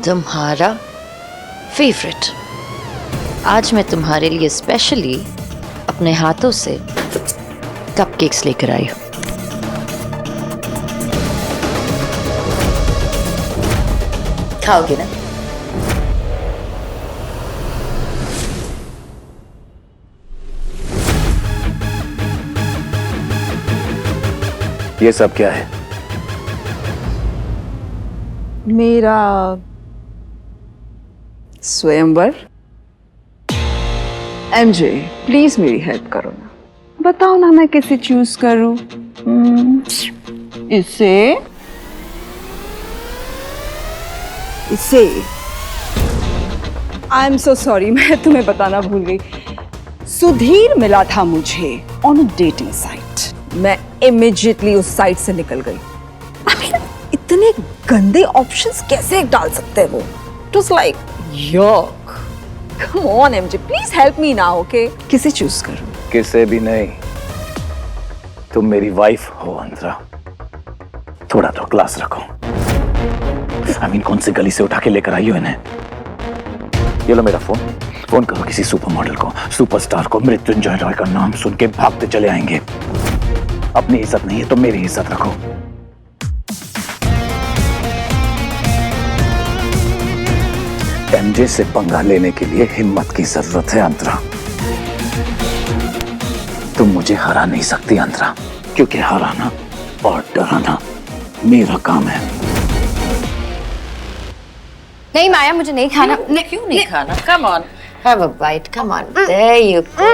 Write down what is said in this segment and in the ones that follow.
तुम्हारा फेवरेट। आज मैं तुम्हारे लिए स्पेशली अपने हाथों से कपकेक्स लेकर आई हूँ। खाओगे ना? ये सब क्या है? मेरा स्वयंवर। एमजे प्लीज मेरी हेल्प करो ना, बताओ ना मैं कैसे चूज करूं। इसे आई एम सो सॉरी, मैं तुम्हें बताना भूल गई। सुधीर मिला था मुझे ऑन अ डेटिंग साइट। मैं इमीडिएटली उस साइट से निकल गई। I mean, इतने गंदे ऑप्शंस कैसे डाल सकते हैं वो? It was like yuck. Come on MJ, please help me now, okay? किसे चूज करूं? किसे भी नहीं, तुम मेरी वाइफ हो अंतरा। थोड़ा तो क्लास रखो। I mean, कौन सी गली से उठा के लेकर आई हो इन्हें? ये लो मेरा फोन, फोन करो किसी सुपर मॉडल को, सुपरस्टार को। मृत्युंजय रॉय का नाम सुन के भागते चले आएंगे। अपनी इज्जत नहीं है तो मेरी इज्जत रखो। एमजे से पंगा लेने के लिए हिम्मत की जरूरत है अंतरा। तुम मुझे हरा नहीं सकती अंतरा, क्योंकि हराना और डराना मेरा काम है। नहीं माया, मुझे नहीं खाना। क्यों नहीं खाना? Come on, have a bite. Come on, there you go.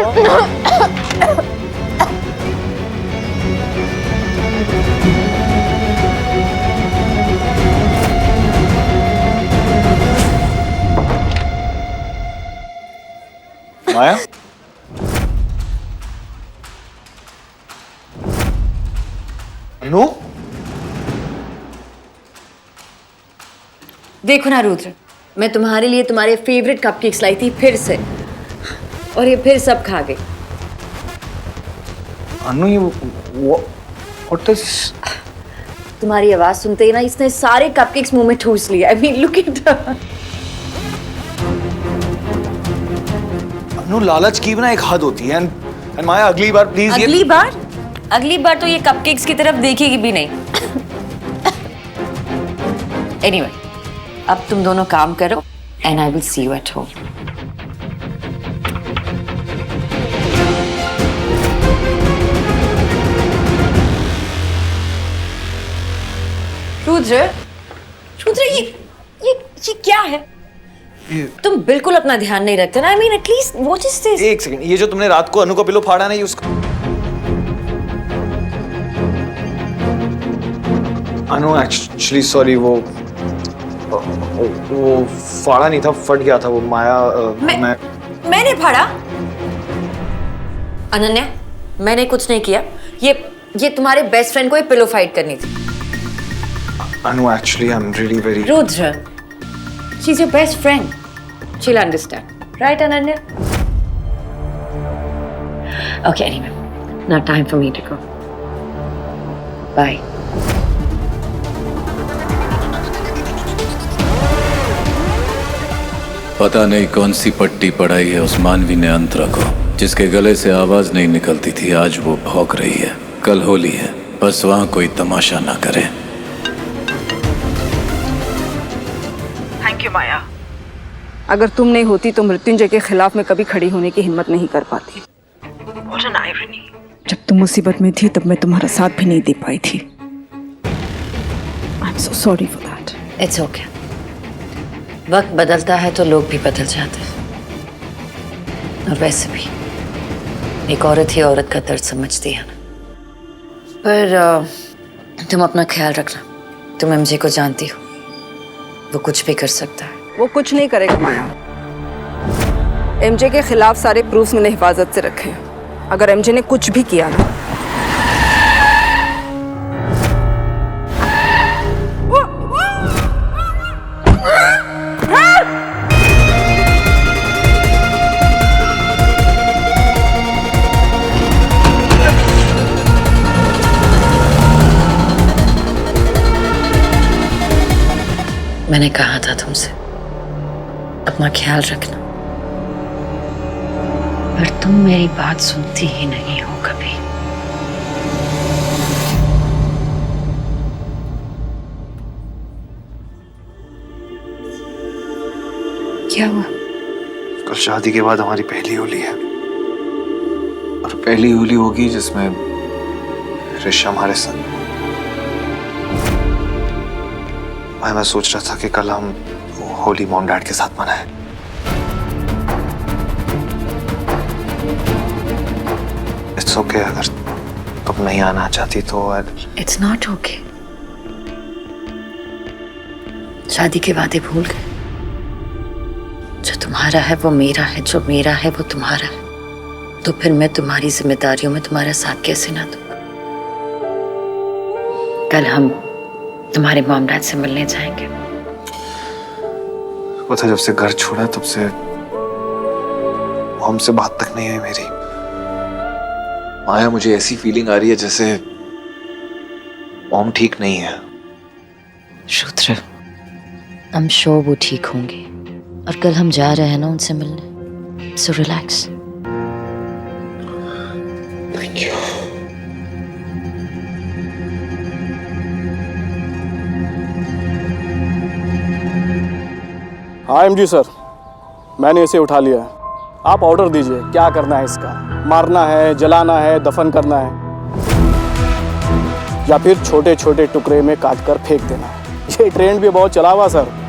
माया, अनु, देखो ना रुद्र, मैं तुम्हारे लिए तुम्हारे फेवरेट कपकेक्स लाई थी फिर से, और ये फिर सब खा गई। अनु ये what is? तुम्हारी आवाज सुनते ही ना इसने सारे कपकेक्स मुंह में ठूस लिया। I mean, look at her. अनु लालच की भी ना एक हद होती है। एंड माया अगली बार प्लीज। अगली बार तो ये कपकेक्स की तरफ देखेगी भी नहीं। Anyway, अब तुम दोनों काम करो and I will see you at home. Rudra, ये क्या है? तुम बिल्कुल अपना ध्यान नहीं रखते ना। I mean, at least what is this? एक सेकंड, ये जो तुमने रात को अनु का पिलो फाड़ा ना, ये उसका। अनु एक्चुअली सॉरी, वो फाड़ा नहीं था, फट गया था वो। माया मैंने फाड़ा? अनन्या, मैंने कुछ नहीं किया। ये तुम्हारे बेस्ट फ्रेंड को ये पिलो फाइट करनी थी। Anu actually I am really very. Rudra, she is your best friend, she'll understand, right Ananya? Okay, anyway, now time for me to go. Bye. पता नहीं कौन सी पट्टी पढ़ाई है उस मानवी ने अंतरा को, जिसके गले से आवाज नहीं निकलती थी, आज वो भौंक रही है। कल होली है, बस वहां कोई तमाशा ना करे। थैंक यू माया। अगर तुम नहीं होती तो मृत्युंजय के खिलाफ मैं कभी खड़ी होने की हिम्मत नहीं कर पाती। What an irony. जब तुम मुसीबत में थी तब मैं तुम्हारा साथ भी नहीं दे पाई थी। I'm so sorry for that. It's okay. वक्त बदलता है तो लोग भी बदल जाते हैं। और वैसे भी एक औरत ही औरत का दर्द समझती है ना। पर तुम अपना ख्याल रखना। तुम एमजे को जानती हो, वो कुछ भी कर सकता है। वो कुछ नहीं करेगा माया। एमजे के खिलाफ सारे प्रूफ्स मैंने हिफाजत से रखे हैं। अगर एमजे ने कुछ भी किया ना, मैंने कहा था तुमसे अपना ख्याल रखना, पर तुम मेरी बात सुनती ही नहीं हो कभी। क्या हुआ? कल शादी के बाद हमारी पहली होली है, और पहली होली होगी जिसमें ऋषा हमारे साथ। मैं सोच रहा था कि कल हम होली मॉम डैड के साथ मनाएं। इट्स ओके अगर तुम नहीं आना चाहती तो। It's not okay. शादी के वादे भूल गए। जो तुम्हारा है वो मेरा है, जो मेरा है वो तुम्हारा है। तो फिर मैं तुम्हारी जिम्मेदारियों में तुम्हारा साथ कैसे ना दूंगा? कल हम तुम्हारे मॉम डैड से मिलने जाएंगे। पता जब से घर छोड़ा तब से हमसे बात तक नहीं हुई मेरी। माया, मुझे ऐसी फीलिंग आ रही है जैसे मॉम ठीक नहीं है। रुद्र, आई एम श्योर वो ठीक होंगे, और कल हम जा रहे हैं ना उनसे मिलने, सो रिलैक्स। Thank you. हाँ एमजी सर, मैंने इसे उठा लिया है। आप ऑर्डर दीजिए, क्या करना है इसका? मारना है, जलाना है, दफन करना है, या फिर छोटे छोटे टुकड़े में काट कर फेंक देना है। ये ट्रेंड भी बहुत चला हुआ सर।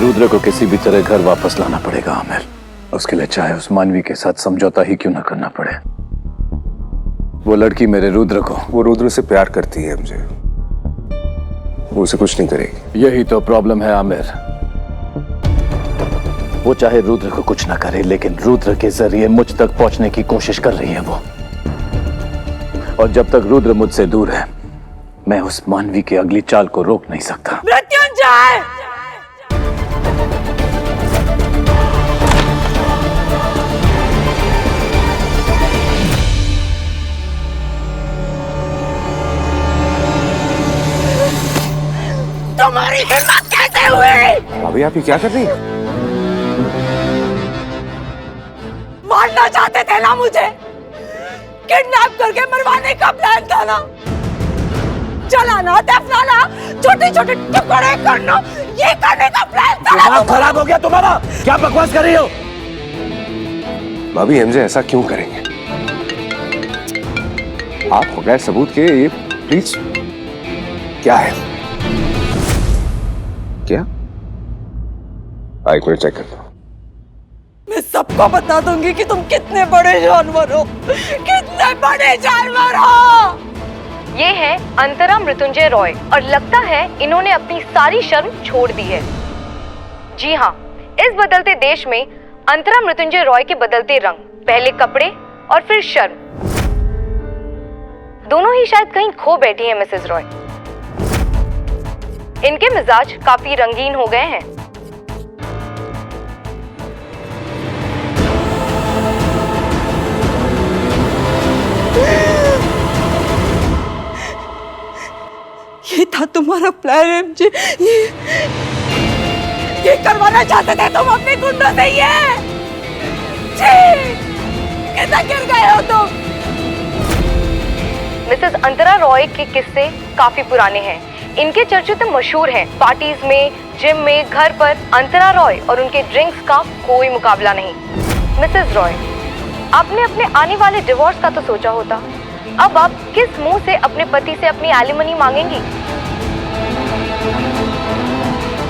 रुद्र को किसी भी तरह घर वापस लाना पड़ेगा आमिर। उसके लिए चाहे उस मानवी के साथ समझौता ही क्यों ना करना पड़े। वो लड़की मेरे रुद्र को, वो रुद्र से प्यार करती है मुझे, वो उसे कुछ नहीं करेगी। यही तो प्रॉब्लम है आमिर। वो चाहे रुद्र को कुछ ना करे, लेकिन रुद्र के जरिए मुझ तक पहुंचने की कोशिश कर रही है वो। और जब तक रुद्र मुझसे दूर है, मैं उस मानवी की अगली चाल को रोक नहीं सकता। मृत्युंजय! तुम्हारी हिम्मत कैसे हुई? अभी आप ये क्या कर रही हैं? मारना चाहते थे ना मुझे, किडनैप करके मरवाने का प्लान था ना, जलाना, दफनाना, छोटे छोटे टुकड़े करना, ये करने का प्लान था। दिमाग खराब हो गया तुम्हारा? क्या बकवास कर रही हो? भाभी हमसे ऐसा क्यों करेंगे? आप बगैर सबूत के ये प्लीज। क्या है? क्या? एक मिनट चेक करता हूं। मैं सबको बता दूंगी कि तुम कितने बड़े जानवर हो, कितने बड़े जानवर हो। ये है अंतरा मृत्युंजय रॉय, और लगता है इन्होंने अपनी सारी शर्म छोड़ दी है। जी हाँ, इस बदलते देश में अंतरा मृत्युंजय रॉय के बदलते रंग, पहले कपड़े और फिर शर्म, दोनों ही शायद कहीं खो बैठी हैं मिसेस रॉय। इनके मिजाज काफी रंगीन हो गए हैं। ये था तुम्हारा प्लान एमजे? ये करवाना चाहते थे तुम अपने गुंडों से? ये कैसा गिर गए हो तुम? मिसेस अंतरा रॉय के किस्से काफी पुराने हैं। इनके चर्चे तो मशहूर हैं। पार्टीज में, जिम में, घर पर अंतरा रॉय और उनके ड्रिंक्स का कोई मुकाबला नहीं। मिसेस रॉय, आपने अपने आने वाले डिवोर्स का तो सोचा होता। अब आप किस मुंह से अपने पति से अपनी एलिमनी मांगेंगी?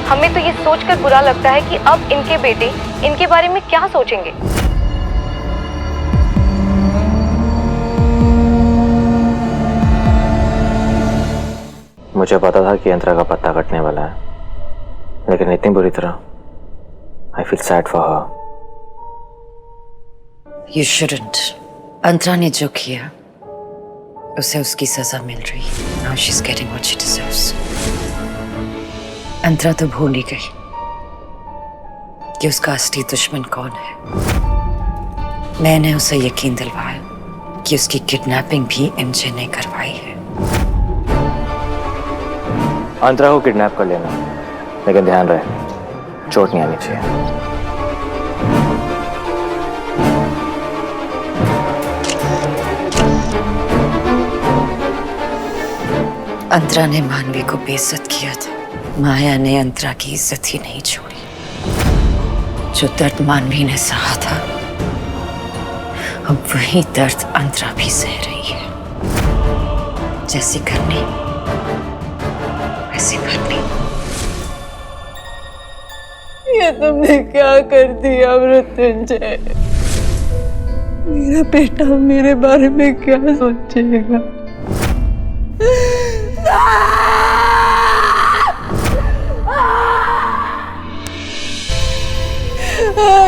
हमें तो ये सोचकर बुरा लगता है कि अब इनके बेटे इनके बारे में क्या सोचेंगे। मुझे पता था कि अंतरा का पत्ता कटने वाला है, लेकिन इतनी बुरी तरह। I feel sad for her. You shouldn't. Antara ने जो किया उसे उसकी सजा मिल रही है। Now she is getting what she deserves. Antara तो भूल ही गई कि उसका असली दुश्मन कौन है। मैंने उसे यकीन दिलवाया कि उसकी किडनैपिंग भी एमजे ने करवाई है। अंतरा को किडनैप कर लेना, लेकिन ध्यान रहे चोट नहीं आनी चाहिए। अंतरा ने मानवी को बेइज्जत किया था। माया ने अंतरा की इज्जत ही नहीं छोड़ी। जो दर्द मानवी ने सहा था, अब वही दर्द अंतरा भी सह रही है। जैसी करनी वैसी करनी। ये तुमने क्या कर दिया मृत्युंजय? मेरा बेटा मेरे बारे में क्या सोचेगा?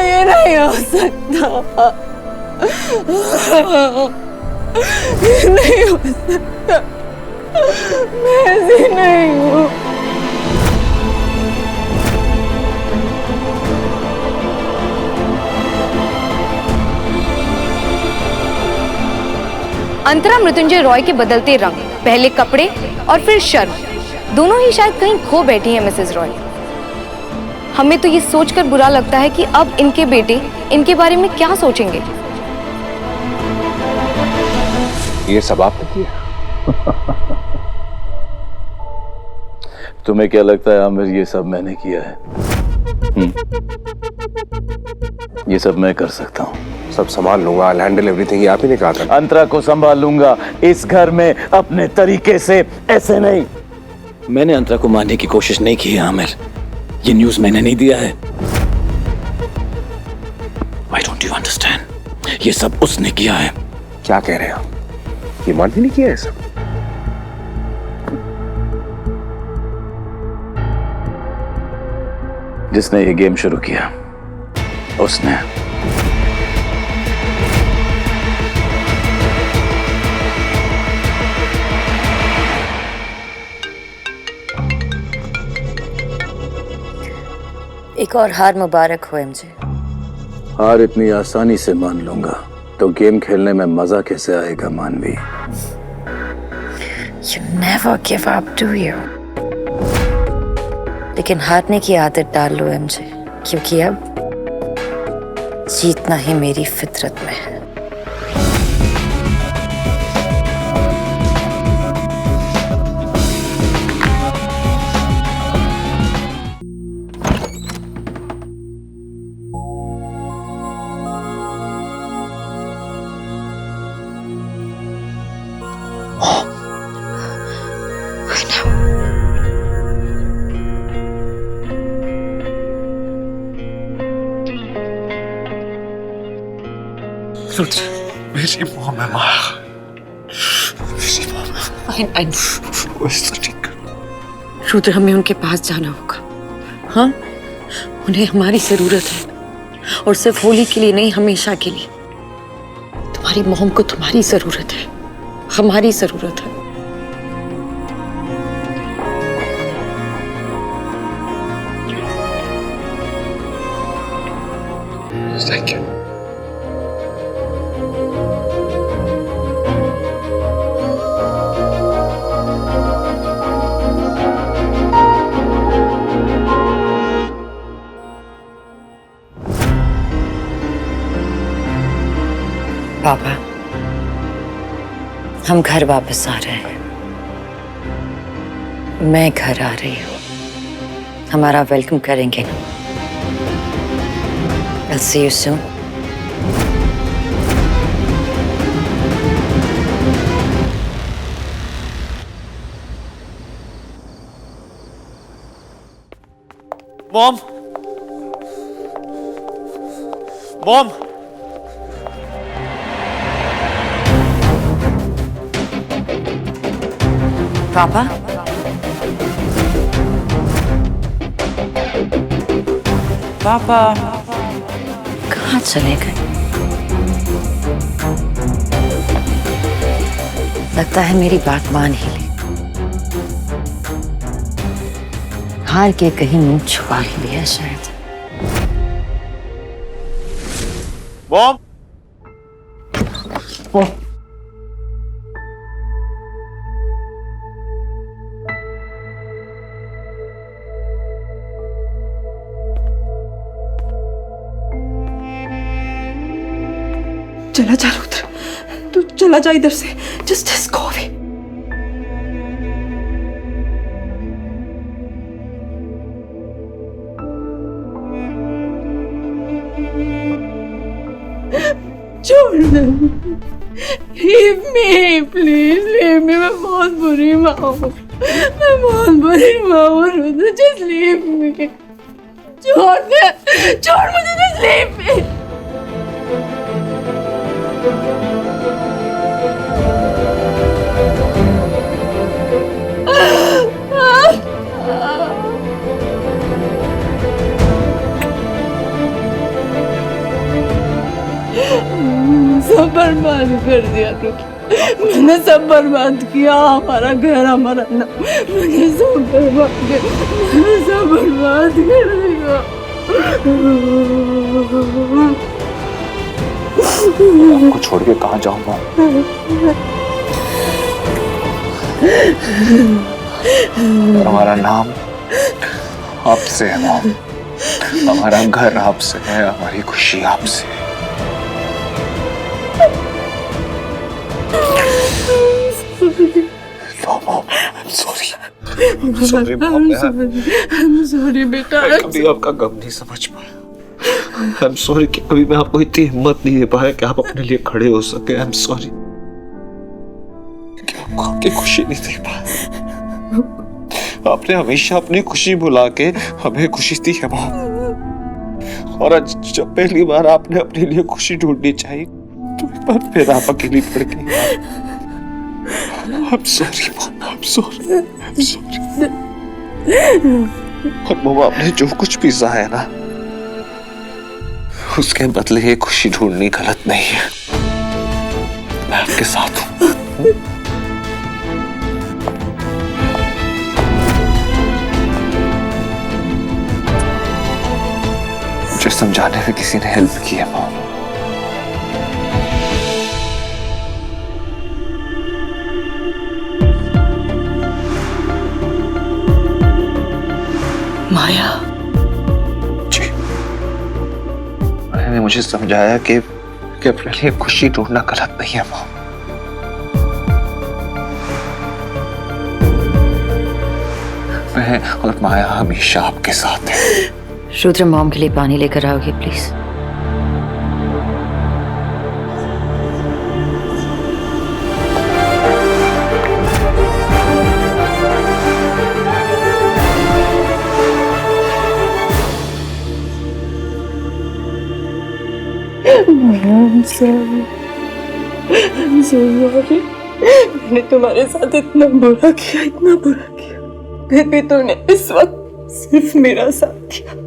ये नहीं हो सकता। ये नहीं हो सकता। मैं ऐसी नहीं हूँ। अंतरा मृत्युंजय रॉय के बदलते रंग, पहले कपड़े और फिर शर्म, दोनों ही शायद कहीं खो बैठी हैं मिसेस रॉय। हमें तो ये सोचकर बुरा लगता है कि अब इनके बेटे इनके बारे में क्या सोचेंगे। ये सब आपने किया? तुम्हें क्या लगता है आमिर, ये सब मैंने किया है? ये सब मैं कर सकता हूँ। सब संभाल लूंगा, I'll handle everything, ये आप ही ने कहा था। अंतरा को संभाल लूंगा इस घर में अपने तरीके से, ऐसे नहीं। मैंने अंतरा को मारने की कोशिश नहीं की है आमिर। ये न्यूज़ मैंने नहीं दिया है। Why don't you understand? ये सब उसने किया है। क्या कह रहे हैं आप? ये मानवी ने किया है सब? जिसने ये गेम शुरू किया उसने। एक और हार मुबारक हो एमजे। हार इतनी आसानी से मान लूंगा तो गेम खेलने में मजा कैसे आएगा मानवी? You never give up, do you? लेकिन हारने की आदत डाल लो एमजे, क्योंकि अब जीतना ही मेरी फितरत में है। मेरी मॉम है माँ। मेरी मॉम है। वो इसको ठीक करो। रुद्र, हमें उनके पास जाना होगा। हाँ, उन्हें हमारी जरूरत है, और सिर्फ होली के लिए नहीं, हमेशा के लिए। तुम्हारी मॉम को तुम्हारी जरूरत है, हमारी जरूरत है। Thank you. पापा, हम घर वापस आ रहे हैं। मैं घर आ रही हूँ। हमारा वेलकम करेंगे ना? I'll see you soon. Mom! Mom! पापा? पापा कहाँ चले गए? लगता है मेरी बात मान ही ली। हार के कहीं मुंह छुपा ही लिया शायद। मॉम, चला जा रुद्र, तू चला जा इधर से। Just go away. छोड़ दे, leave me please, leave me. मैं बहुत बुरी माँ हूँ, मैं बहुत बुरी माँ हूँ रुद्र, जस्ट लीव मी। छोड़ दे, छोड़ मुझे, जस्ट लीव मी। सब बर्बाद कर दिया तू, मैंने सब बर्बाद किया। हमारा घर, हमारा नाम, मैंने सब बर्बाद किया, मैंने सब बर्बाद कर दिया। आपको छोड़ के कहाँ जाऊंगा? हमारा नाम आपसे है मॉम, हमारा घर आपसे है, हमारी खुशी आपसे है। No, Mom, I'm sorry. I'm sorry, Mom. I'm sorry बेटा। मैं कभी आपका गम नहीं समझ पाया। I'm sorry कि कभी मैं आपको इतनी हिम्मत नहीं दे पाया कि आप अपने लिए खड़े हो सके। I'm sorry कि आपको आपकी खुशी नहीं दे पाया। आपने हमेशा अपनी खुशी भुला के हमें खुशी दी है मॉम। और आज जब पहली बार आपने अपने लिए खुशी ढूंढनी चाहिए तो एक बार फिर आप अकेली पड़ गई। I'm sorry, Mom. I'm sorry. I'm sorry. और मम्मा, आपने जो कुछ भी सहा है ना, उसके बदले ये खुशी ढूंढनी गलत नहीं है। मैं आपके साथ हूँ। मुझे समझाने में किसी ने हेल्प की है मॉम। माया जी, मैंने मुझे समझाया कि अपने लिए खुशी ढूंढना गलत नहीं है मॉम। मैं और माया हमेशा आपके साथ है। रुद्र, मॉम के लिए पानी लेकर आओगे please? I'm sorry. I'm so sorry. मैंने तुम्हारे साथ इतना बुरा किया, इतना बुरा किया, फिर भी तूने इस वक्त सिर्फ मेरा साथ दिया।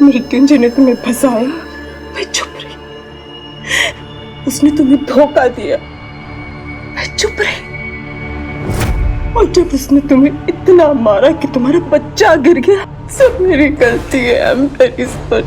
मृत्युंजय ने तुम्हें फंसाया, मैं चुप रही। उसने तुम्हें धोखा दिया, मैं चुप रही। और जब उसने तुम्हें इतना मारा कि तुम्हारा बच्चा गिर गया, सब मेरी गलती है। I'm very sorry.